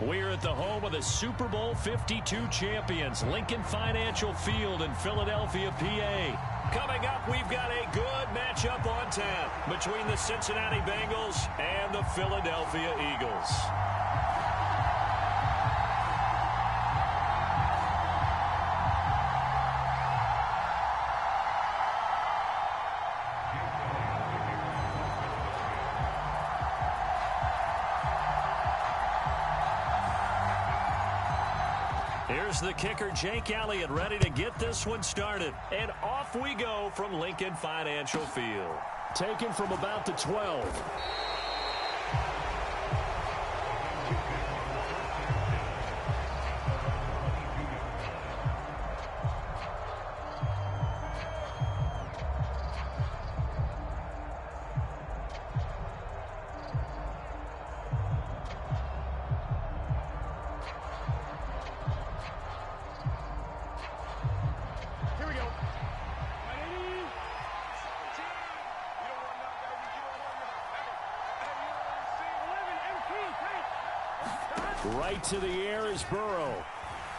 We're at the home of the Super Bowl 52 champions, Lincoln Financial Field in Philadelphia, PA. Coming up, we've got a good matchup on tap between the Cincinnati Bengals and the Philadelphia Eagles. Here's the kicker, Jake Elliott, ready to get this one started. And off we go from Lincoln Financial Field. Taken from about the 12. Right to the air is Burrow.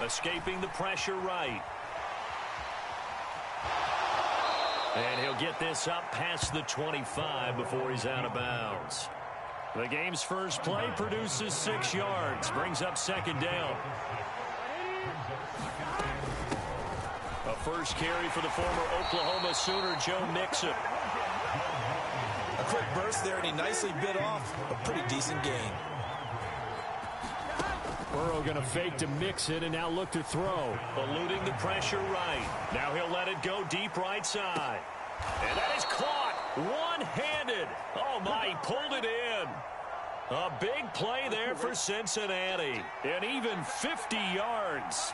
Escaping the pressure right. And he'll get this up past the 25 before he's out of bounds. The game's first play produces 6 yards. Brings up second down. A first carry for the former Oklahoma Sooner, Joe Mixon. A quick burst there, and he nicely bit off a pretty decent gain. Burrow going to fake to Mixon and now look to throw. Eluding the pressure right. Now he'll let it go deep right side. And that is caught one-handed. Oh, my, he pulled it in. A big play there for Cincinnati. And even 50 yards.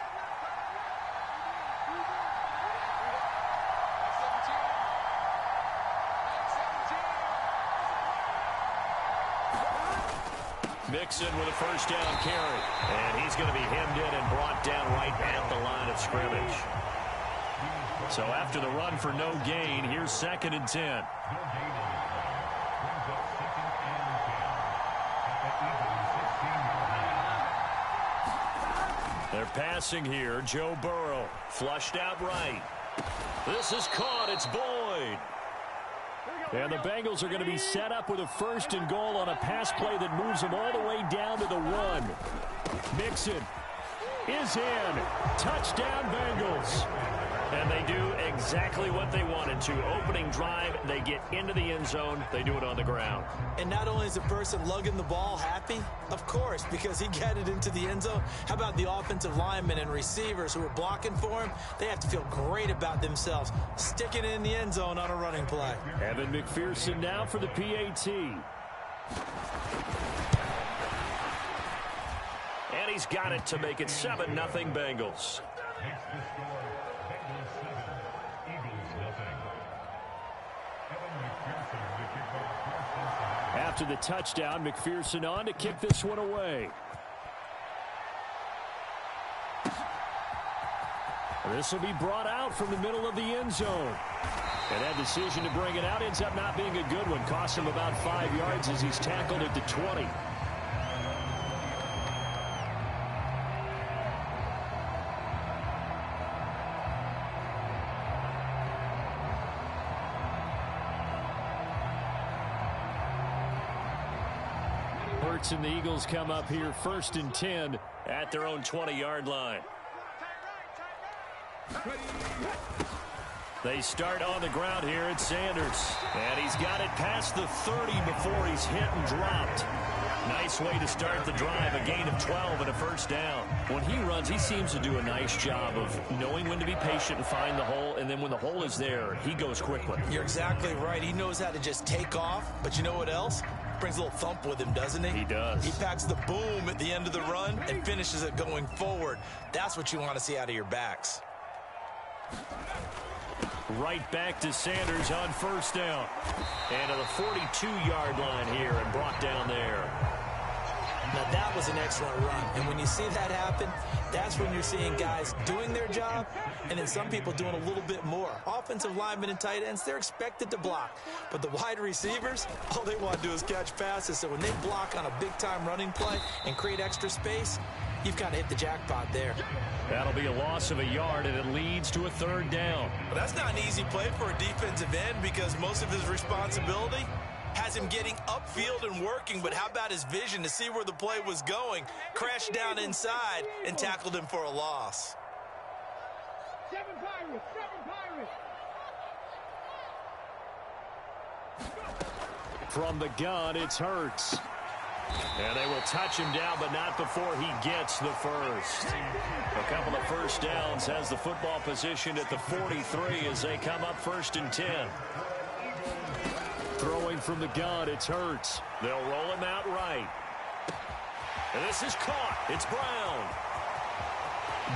Mixon with a first down carry. And he's going to be hemmed in and brought down right at the line of scrimmage. So after the run for no gain, here's 2nd and 10. They're passing here. Joe Burrow flushed out right. This is caught. It's Boyd. And the Bengals are going to be set up with a 1st and goal on a pass play that moves them all the way down to the 1. Mixon is in. Touchdown, Bengals. And they do exactly what they wanted to. Opening drive, they get into the end zone. They do it on the ground. And not only is the person lugging the ball happy, of course, because he got it into the end zone. How about the offensive linemen and receivers who are blocking for him? They have to feel great about themselves, sticking it in the end zone on a running play. Evan McPherson now for the PAT. And he's got it to make it 7-0 Bengals. After the touchdown, McPherson on to kick this one away. This will be brought out from the middle of the end zone. And that decision to bring it out ends up not being a good one. Costs him about 5 yards as he's tackled at the 20. And the Eagles come up here 1st and 10 at their own 20-yard line. They start on the ground here at Sanders. And he's got it past the 30 before he's hit and dropped. Nice way to start the drive, a gain of 12 and a 1st down. When he runs, he seems to do a nice job of knowing when to be patient and find the hole, and then when the hole is there, he goes quickly. You're exactly right. He knows how to just take off, but you know what else? Brings a little thump with him, doesn't he? He does. He packs the boom at the end of the run and finishes it going forward. That's what you want to see out of your backs. Right back to Sanders on 1st down. And to the 42-yard line here and brought down there. Now, that was an excellent run. And when you see that happen, that's when you're seeing guys doing their job and then some people doing a little bit more. Offensive linemen and tight ends, they're expected to block. But the wide receivers, all they want to do is catch passes. So when they block on a big-time running play and create extra space, you've kind of hit the jackpot there. That'll be a loss of a yard, and it leads to a third down. Well, that's not an easy play for a defensive end because most of his responsibility has him getting upfield and working, but how about his vision to see where the play was going? Crashed down inside and tackled him for a loss. Seven Pirates. From the gun, it's Hurts. And they will touch him down, but not before he gets the first. A couple of first downs, has the football position at the 43 as they come up 1st and 10. Throwing from the gun, it's Hurts. They'll roll him out right. And this is caught. It's Brown.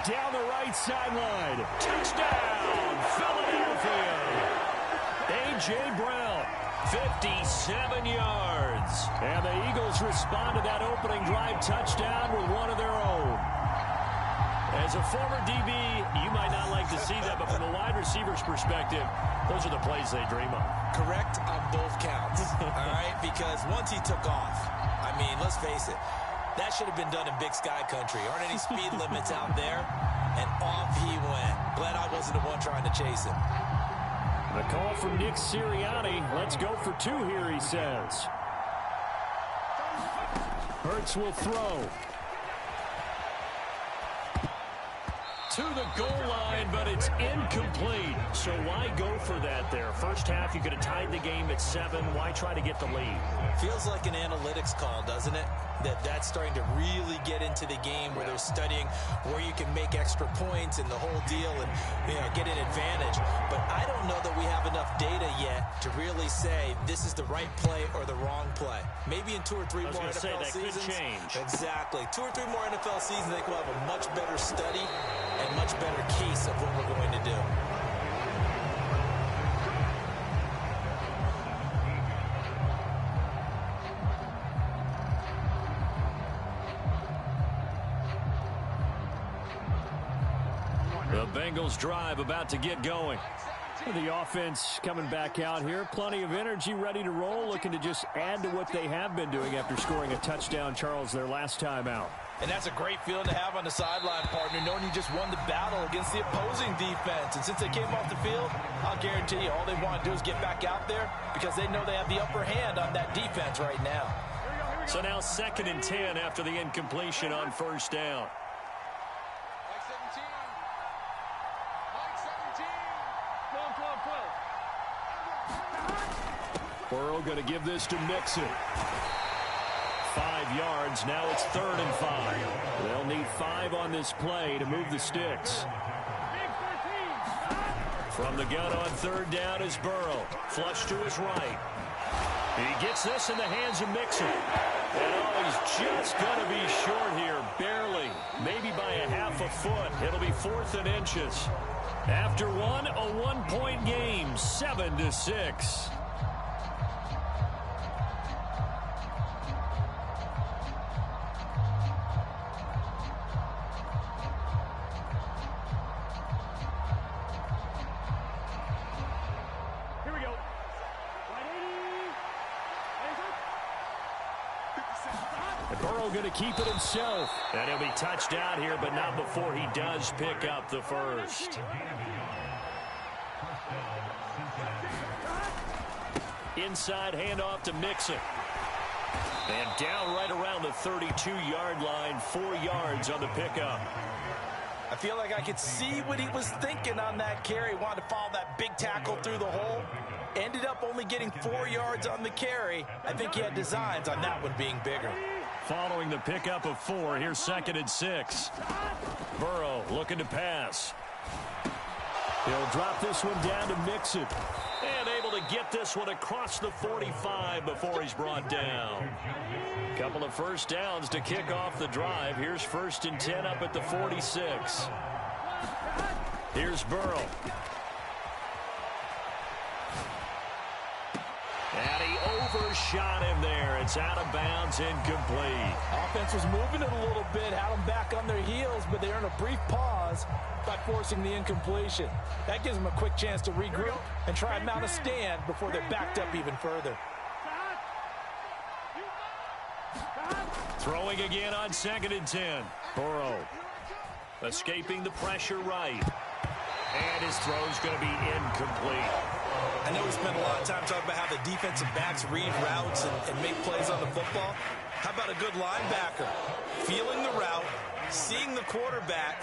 Down the right sideline. Touchdown, Philadelphia. A.J. Brown, 57 yards. And the Eagles respond to that opening drive touchdown with one of their own. As a former DB, you might not like to see that, but from a wide receiver's perspective, those are the plays they dream of. Correct on both counts, all right? Because once he took off, I mean, let's face it, that should have been done in Big Sky country. Aren't any speed limits out there? And off he went. Glad I wasn't the one trying to chase him. The call from Nick Sirianni. Let's go for 2 here, he says. Hurts will throw. To the goal line, but it's incomplete. So why go for that there? First half, you could have tied the game at 7. Why try to get the lead? Feels like an analytics call, doesn't it? That's starting to really get into the game where they're studying where you can make extra points and the whole deal and get an advantage. But I don't know that we have enough data yet to really say this is the right play or the wrong play. Maybe in 2 or 3 more NFL seasons. Could change. Exactly. 2 or 3 more NFL seasons, I think we'll have a much better study and much better case of what we're going to do. The Bengals drive about to get going. The offense coming back out here. Plenty of energy, ready to roll, looking to just add to what they have been doing after scoring a touchdown, Charles, their last time out. And that's a great feeling to have on the sideline, partner, knowing you just won the battle against the opposing defense. And since they came off the field, I'll guarantee you all they want to do is get back out there because they know they have the upper hand on that defense right now. So now 2nd and 10 after the incompletion on 1st down. Burrow going to give this to Mixon. 5 yards. Now it's 3rd and 5. They'll need 5 on this play to move the sticks. From the gun on 3rd down is Burrow. Flush to his right. He gets this in the hands of Mixon. And he's just going to be short here. Barely. Maybe by a half a foot. It'll be 4th and inches. After one, a 1-point game. 7-6. Burrow going to keep it himself. And he'll be touched out here, but not before he does pick up the first. Inside handoff to Mixon. And down right around the 32-yard line, 4 yards on the pickup. I feel like I could see what he was thinking on that carry. Wanted to follow that big tackle through the hole. Ended up only getting 4 yards on the carry. I think he had designs on that one being bigger. Following the pickup of 4, here's 2nd and 6. Burrow looking to pass. He'll drop this one down to Mixon. And able to get this one across the 45 before he's brought down. Couple of first downs to kick off the drive. Here's 1st and 10 up at the 46. Here's Burrow. And he overshot him there. It's out of bounds, incomplete. Offense was moving it a little bit, had them back on their heels, but they earned a brief pause by forcing the incompletion. That gives them a quick chance to regroup and try and mount a stand before they're backed up even further. Throwing again on 2nd and 10. Burrow escaping the pressure right. And his throw's going to be incomplete. I know we spent a lot of time talking about how the defensive backs read routes and make plays on the football. How about a good linebacker? Feeling the route, seeing the quarterback,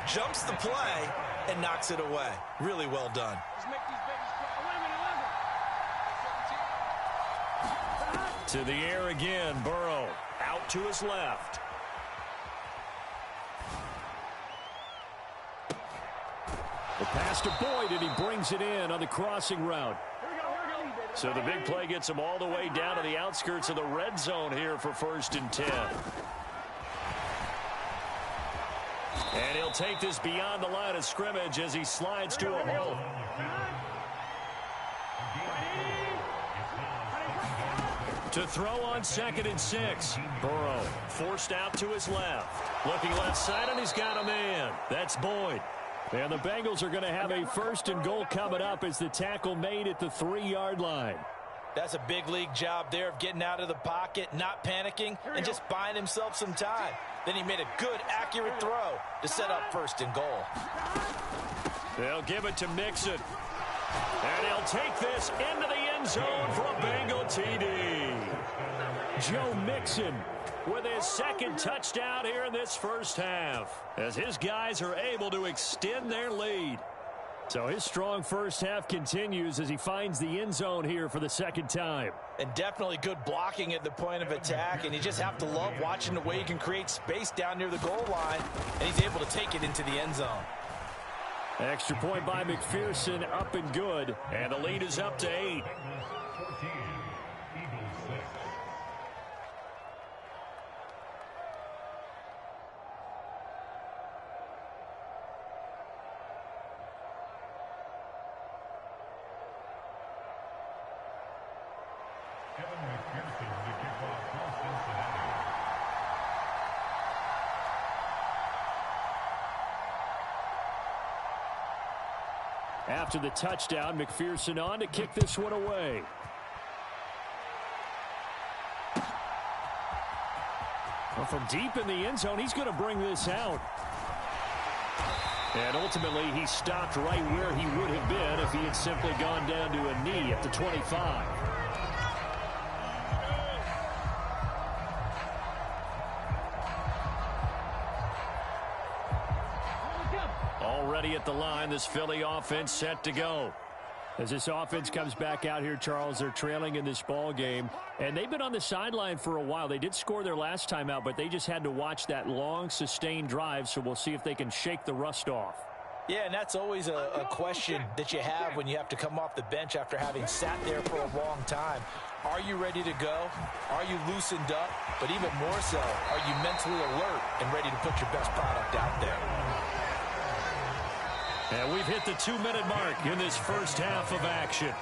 jumps the play, and knocks it away. Really well done. To the air again, Burrow. Out to his left. The pass to Boyd, and he brings it in on the crossing route. So the big play gets him all the way down to the outskirts of the red zone here for 1st and 10. And he'll take this beyond the line of scrimmage as he slides to a hole. To throw on 2nd and 6. Burrow forced out to his left. Looking left side, and he's got a man. That's Boyd. And the Bengals are going to have a 1st and goal coming up as the tackle made at the 3-yard line. That's a big league job there of getting out of the pocket, not panicking, and just buying himself some time. Then he made a good, accurate throw to set up 1st and goal. They'll give it to Mixon. And he'll take this into the end zone for a Bengal TD. Joe Mixon with his 2nd touchdown here in this first half, as his guys are able to extend their lead. So his strong first half continues as he finds the end zone here for the 2nd time. And definitely good blocking at the point of attack, and you just have to love watching the way he can create space down near the goal line, and he's able to take it into the end zone. Extra point by McPherson, up and good, and the lead is up to 8. After the touchdown, McPherson on to kick this one away. Well, from deep in the end zone, he's going to bring this out. And ultimately, he stopped right where he would have been if he had simply gone down to a knee at the 25. Already at the line, this Philly offense set to go. As this offense comes back out here, Charles, they're trailing in this ball game, and they've been on the sideline for a while. They did score their last time out, but they just had to watch that long, sustained drive, so we'll see if they can shake the rust off. Yeah, and that's always a question that you have when you have to come off the bench after having sat there for a long time. Are you ready to go? Are you loosened up? But even more so, are you mentally alert and ready to put your best product out there? And we've hit the 2-minute mark in this first half of action.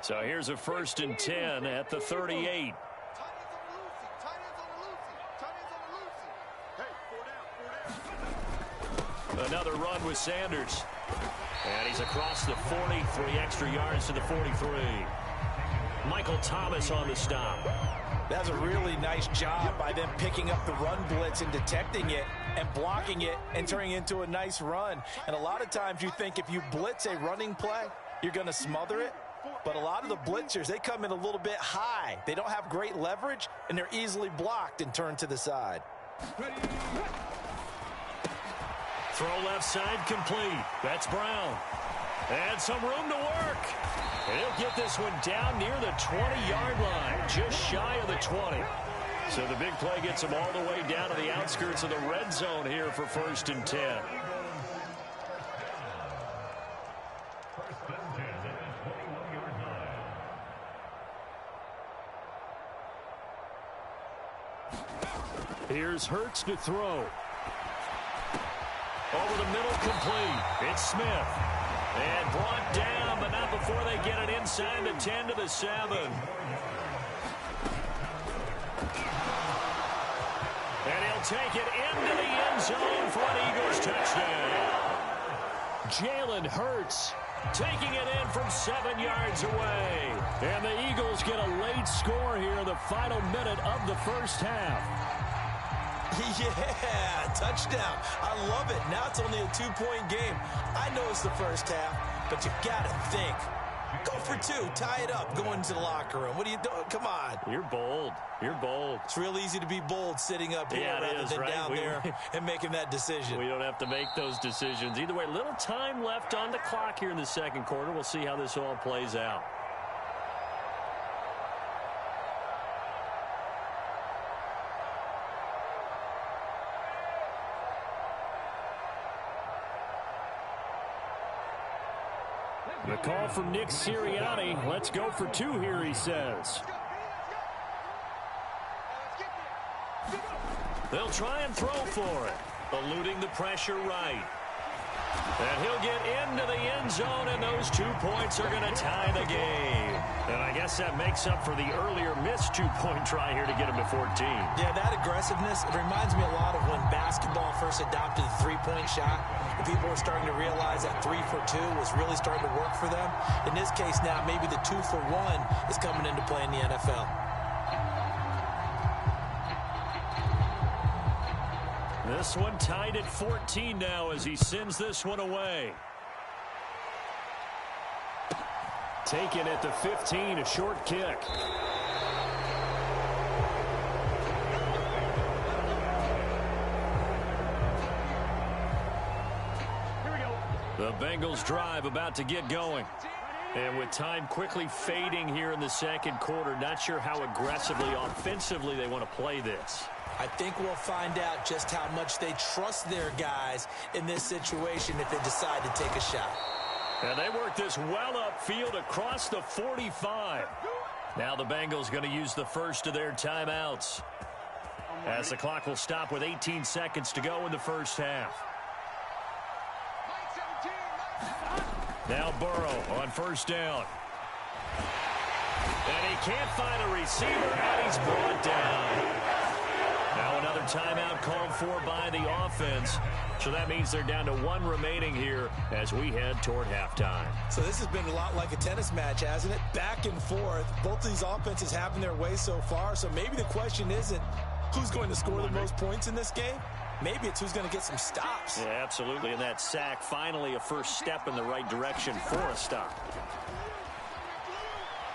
So here's a 1st and 10 at the 38. Another run with Sanders. And he's across the 40, 3 extra yards to the 43. Michael Thomas on the stop. That's a really nice job by them picking up the run blitz and detecting it and blocking it and turning it into a nice run. And a lot of times you think if you blitz a running play, you're going to smother it. But a lot of the blitzers, they come in a little bit high. They don't have great leverage, and they're easily blocked and turned to the side. Throw left side complete. That's Brown. And some room to work. And he'll get this one down near the 20-yard line, just shy of the 20. So the big play gets him all the way down to the outskirts of the red zone here for 1st and 10. Here's Hurts to throw. Over the middle, complete. It's Smith. And brought down, but not before they get it inside the 10 to the 7. And he'll take it into the end zone for an Eagles touchdown. Jalen Hurts taking it in from 7 yards away. And the Eagles get a late score here in the final minute of the first half. Yeah, touchdown. I love it. Now it's only a 2-point game. I know it's the first half, but you got to think. Go for 2. Tie it up. Go into the locker room. What are you doing? Come on. You're bold. You're bold. It's real easy to be bold sitting up here rather than down there and making that decision. We don't have to make those decisions. Either way, little time left on the clock here in the second quarter. We'll see how this all plays out. The call from Nick Sirianni. Let's go for 2 here, he says. They'll try and throw for it. Eluding the pressure right. And he'll get into the end zone, and those 2 points are going to tie the game. And I guess that makes up for the earlier missed 2-point try here to get him to 14. Yeah, that aggressiveness, it reminds me a lot of when basketball first adopted the 3-point shot. And people were starting to realize that 3 for 2 was really starting to work for them. In this case now, maybe the 2 for 1 is coming into play in the NFL. This one tied at 14 now as he sends this one away. Taken at the 15, a short kick. The Bengals drive about to get going. And with time quickly fading here in the second quarter, not sure how aggressively, offensively they want to play this. I think we'll find out just how much they trust their guys in this situation if they decide to take a shot. And they work this well upfield across the 45. Now the Bengals going to use the first of their timeouts, as the clock will stop with 18 seconds to go in the first half. Now Burrow on first down. And he can't find a receiver, and he's brought down. Now another timeout called for by the offense. So that means they're down to 1 remaining here as we head toward halftime. So this has been a lot like a tennis match, hasn't it? Back and forth. Both of these offenses having their way so far. So maybe the question isn't who's going to score the most points in this game. Maybe it's who's going to get some stops. Yeah, absolutely. And that sack, finally a first step in the right direction for a stop.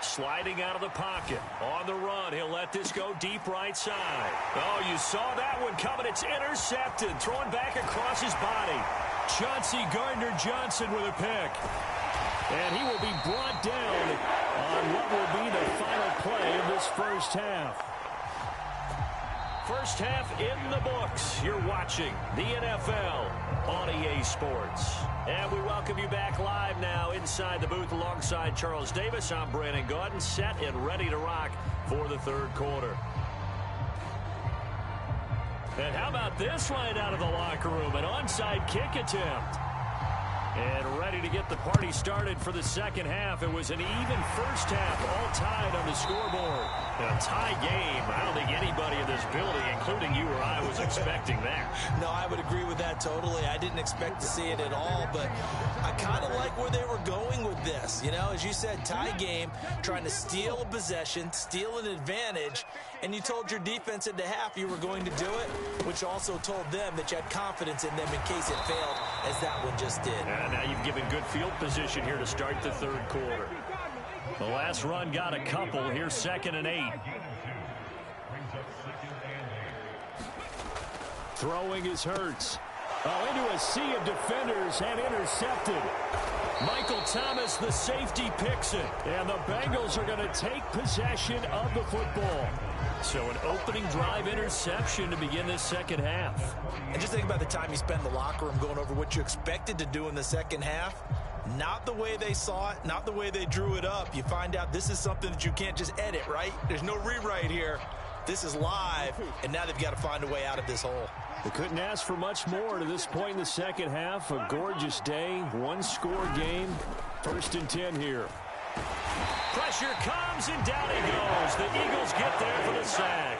Sliding out of the pocket. On the run, he'll let this go deep right side. Oh, you saw that one coming. It's intercepted. Throwing back across his body. Chauncey Gardner-Johnson with a pick. And he will be brought down on what will be the final play of this first half. First half in the books. You're watching the NFL on EA Sports. And we welcome you back live now inside the booth alongside Charles Davis. I'm Brandon Gaudin, set and ready to rock for the third quarter. And how about this right out of the locker room? An onside kick attempt. And ready to get the party started for the second half. It was an even first half, all tied on the scoreboard. A tie game. I don't think anybody in this building, including you or I, was expecting that. No, I would agree with that totally. I didn't expect to see it at all, but I kind of like where they were going with this. You know, as you said, tie game, trying to steal a possession, steal an advantage, and you told your defense at the half you were going to do it, which also told them that you had confidence in them in case it failed, as that one just did. And now you've given good field position here to start the third quarter. The last run got a couple. Here's 2nd and 8. Throwing is Hurts. Oh, into a sea of defenders and intercepted. Michael Thomas, the safety, picks it. And the Bengals are going to take possession of the football. So an opening drive interception to begin this second half. And just think about the time you spend in the locker room going over what you expected to do in the second half. Not the way they saw it, not the way they drew it up. You find out this is something that you can't just edit, right? There's no rewrite here. This is live, and now they've got to find a way out of this hole. They couldn't ask for much more to this point in the second half. A gorgeous day, one-score game. 1st and 10 here. Pressure comes, and down he goes. The Eagles get there for the sack.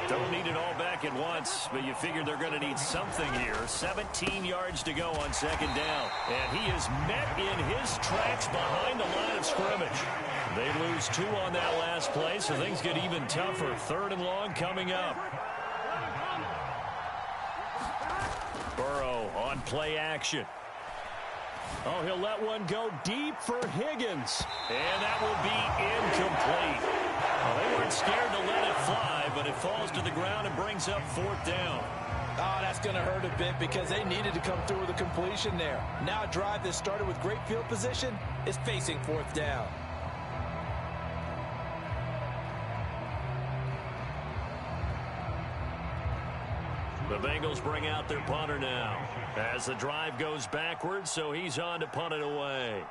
Don't need it all back at once, but you figure they're going to need something here. 17 yards to go on 2nd down. And he is met in his tracks behind the line of scrimmage. They lose 2 on that last play, so things get even tougher. 3rd and long coming up. Burrow on play action. Oh, he'll let one go deep for Higgins. And that will be incomplete. Well, they weren't scared to let it fly, but it falls to the ground and brings up 4th down. Oh, that's going to hurt a bit because they needed to come through with a completion there. Now a drive that started with great field position is facing 4th down. The Bengals bring out their punter now as the drive goes backwards, so he's on to punt it away.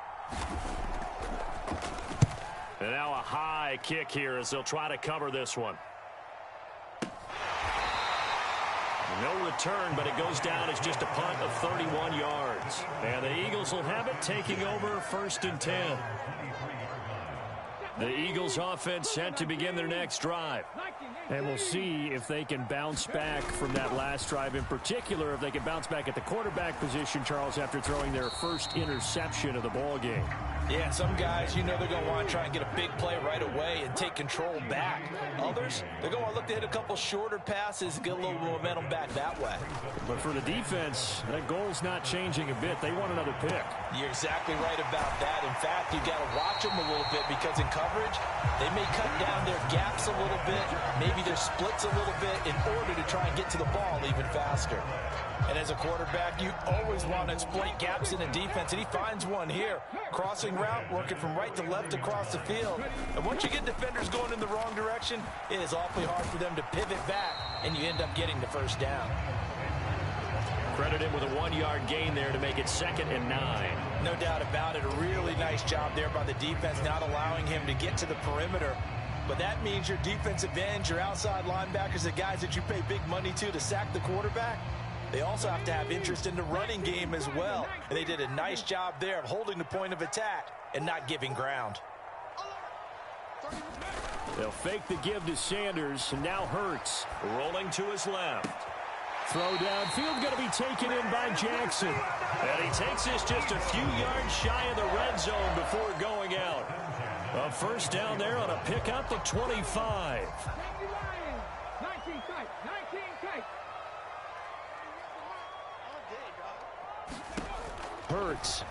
And now a high kick here as they'll try to cover this one. No return, but it goes down as just a punt of 31 yards. And the Eagles will have it, taking over 1st and 10. The Eagles offense set to begin their next drive. And we'll see if they can bounce back from that last drive. In particular, if they can bounce back at the quarterback position, Charles, after throwing their first interception of the ball game. Yeah, some guys, you know they're going to want to try and get a big play right away and take control back. Others, they're going to look to hit a couple shorter passes, get a little momentum back that way. But for the defense, that goal's not changing a bit. They want another pick. You're exactly right about that. In fact, you've got to watch them a little bit because in coverage, they may cut down their gaps a little bit, maybe their splits a little bit in order to try and get to the ball even faster. And as a quarterback, you always want to exploit gaps in the defense, and he finds one here. Crossing route, working from right to left across the field. And once you get defenders going in the wrong direction, it is awfully hard for them to pivot back, and you end up getting the 1st down. Credit him with a 1-yard gain there to make it 2nd and 9. No doubt about it. A really nice job there by the defense, not allowing him to get to the perimeter. But that means your defensive ends, your outside linebackers, the guys that you pay big money to sack the quarterback, they also have to have interest in the running game as well. And they did a nice job there of holding the point of attack and not giving ground. They'll fake the give to Sanders, and now Hurts rolling to his left. Throw downfield going to be taken in by Jackson. And he takes this just a few yards shy of the red zone before going out. A 1st down there on a pickup of 25. 19 tight. Hurts.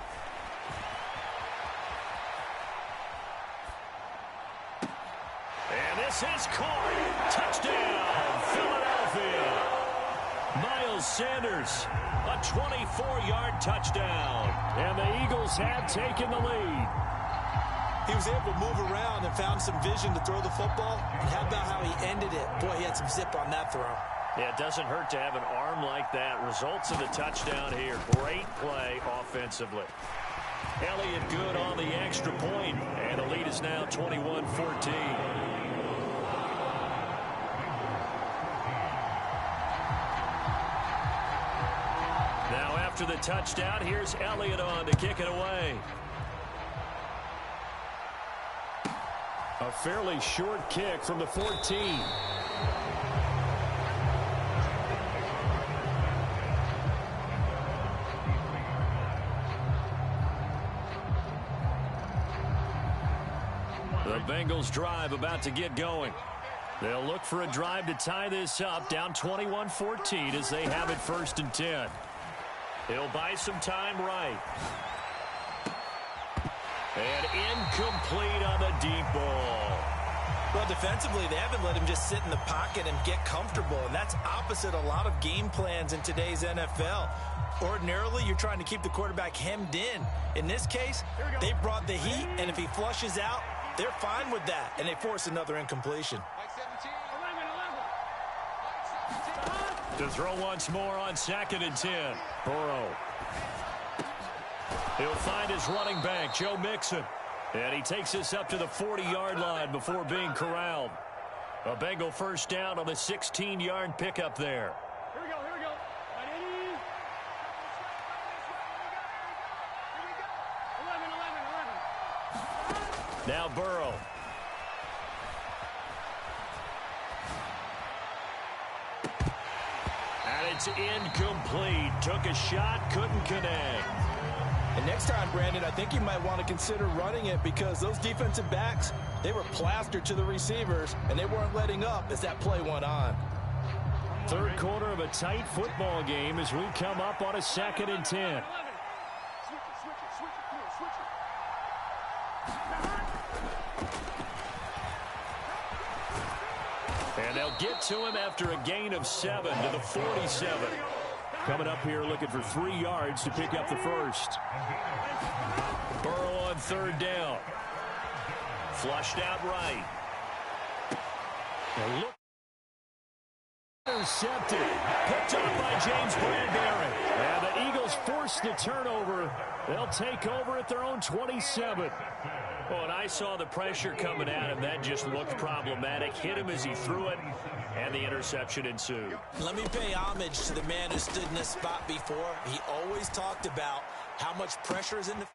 And this is caught. Touchdown, Philadelphia. Miles Sanders, a 24-yard touchdown. And the Eagles have taken the lead. He was able to move around and found some vision to throw the football. And how about how he ended it? Boy, he had some zip on that throw. Yeah, it doesn't hurt to have an arm like that. Results in the touchdown here. Great play offensively. Elliott good on the extra point, and the lead is now 21-14. Now after the touchdown, here's Elliott on to kick it away. A fairly short kick from the 14. The Bengals drive about to get going. They'll look for a drive to tie this up, down 21-14 as they have it 1st and 10. He'll buy some time right. And incomplete on the deep ball. Well, defensively, they haven't let him just sit in the pocket and get comfortable, and that's opposite a lot of game plans in today's NFL. Ordinarily, you're trying to keep the quarterback hemmed in. In this case, they brought the heat, and if he flushes out, they're fine with that, and they force another incompletion. To throw once more on 2nd and 10. Burrow. He'll find his running back, Joe Mixon. And he takes this up to the 40-yard line before being corralled. A Bengal first down on a 16-yard pickup there. Here we go, here we go. Ready? 11. Now Burrow. And it's incomplete. Took a shot, couldn't connect. And next time, Brandon, I think you might want to consider running it because those defensive backs, they were plastered to the receivers, and they weren't letting up as that play went on. Third quarter of a tight football game as we come up on a 2nd and 10. And they'll get to him after a gain of 7 to the 47. Coming up here looking for 3 yards to pick up the first. Burrow on 3rd down. Flushed out right. And look. Intercepted. Picked up by James Bradbury. And the Eagles force the turnover. They'll take over at their own 27. Well, and I saw the pressure coming at him. That just looked problematic. Hit him as he threw it, and the interception ensued. Let me pay homage to the man who stood in this spot before. He always talked about how much pressure is in the